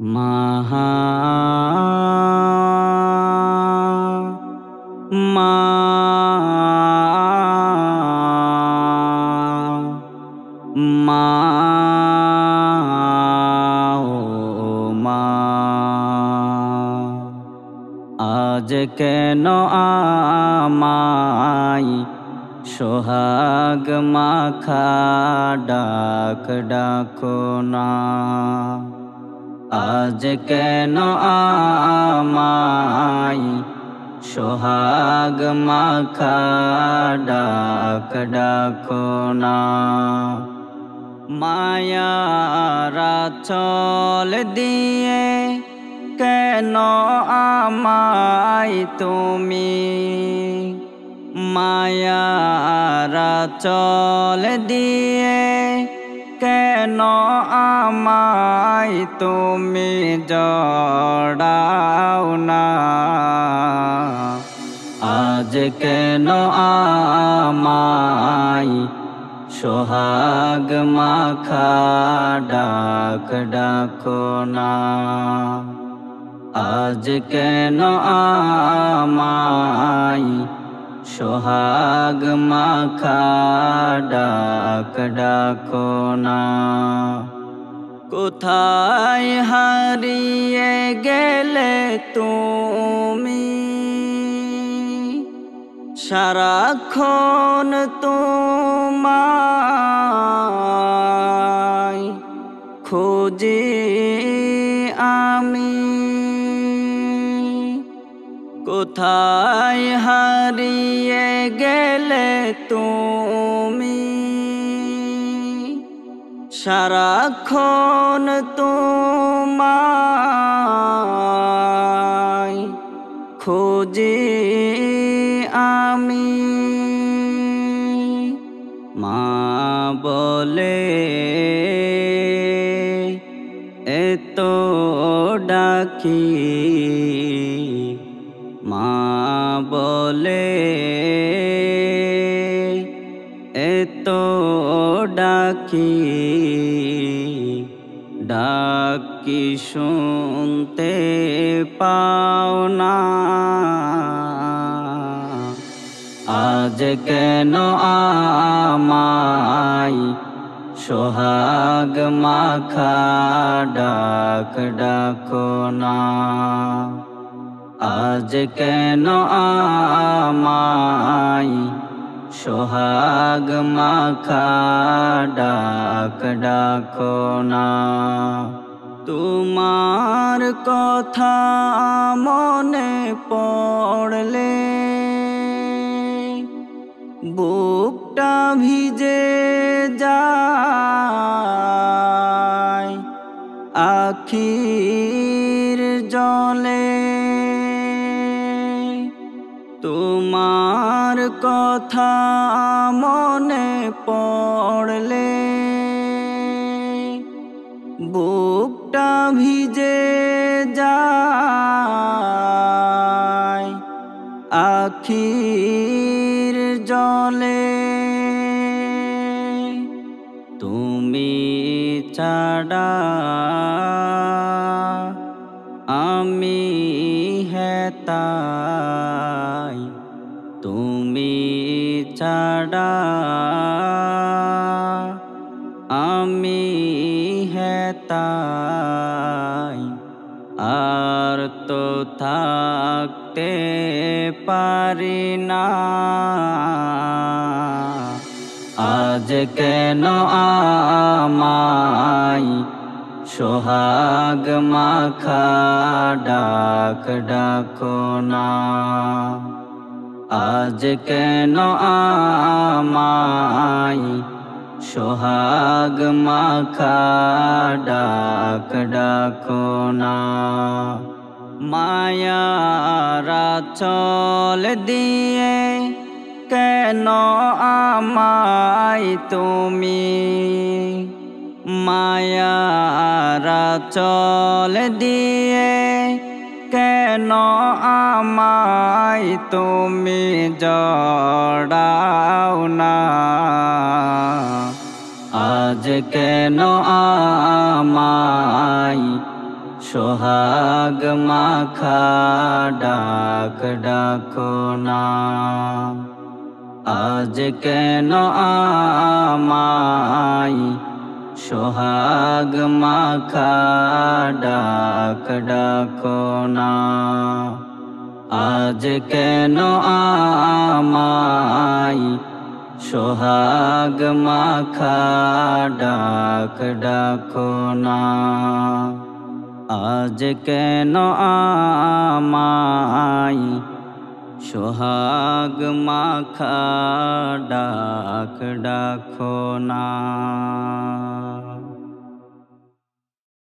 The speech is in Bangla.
মাহা মা মা ও মা আজ কেন আমায় সোহাগ মাখা ডাক ডাকো না। আজ কেন আমায় সোহাগ মাখা ডাক ডাকো না। মায়ার আঁচল দিয়ে কেন আমায় তুমি, মায়ার আঁচল দিয়ে কেন আমায় তুমি জড়াও না। আজ কেন আমায় সোহাগ মাখা ডাক ডাকো না। আজ কেন আমায় সোহাগ মাখা ডাক ডাকো না। কোথায় হারিয়ে গেলে তুমি, সারাক্ষণ তোমায় খুঁজি আমি। কোথায় হারিয়ে গেলে তুমি, সারাক্ষণ তোমায় খুঁজি আমি। মা বলে এত ডাকি, মা বলে এত ডাকি, ডাক কি শুনতে পাও না। আজ কেন আমায় সোহাগ মাখা ডাক ডাকো না। আজ কেন আমায় সোহাগ মাখা ডাক ডাকো না। তোমার কথা মনে পড়লে বুকটা ভিজে যায় আখির জলে। তোমার কথা মনে পড়লে বুকটা ভিজে যায় আখির জলে। তুমি ছাড়া আমি হেতাই, তুমি ছাড়া আমি হেতাই। আর তো থাকতে পারি না। আজ কেন আমায় সোহাগ মাখা ডাক ডাকো না। আজ কেন আমায় সোহাগ মাখা ডাক ডাকো না। মায়ার আঁচল দিয়ে কেন আমায় তুমি, মায়ার আঁচল দিয়ে কেন আমায় তুমি জড়াও না। আজ কেন আমায় সোহাগ মাখা ডাক ডাকো না। আজ কেন আমায় সোহাগ মাখা ডাক ডাকো না। আজ কেন আমায় সোহাগ মাখা ডাক ডাকো না। আজ কেন আমায় সোহাগ মাখা ডাক ডাকো না।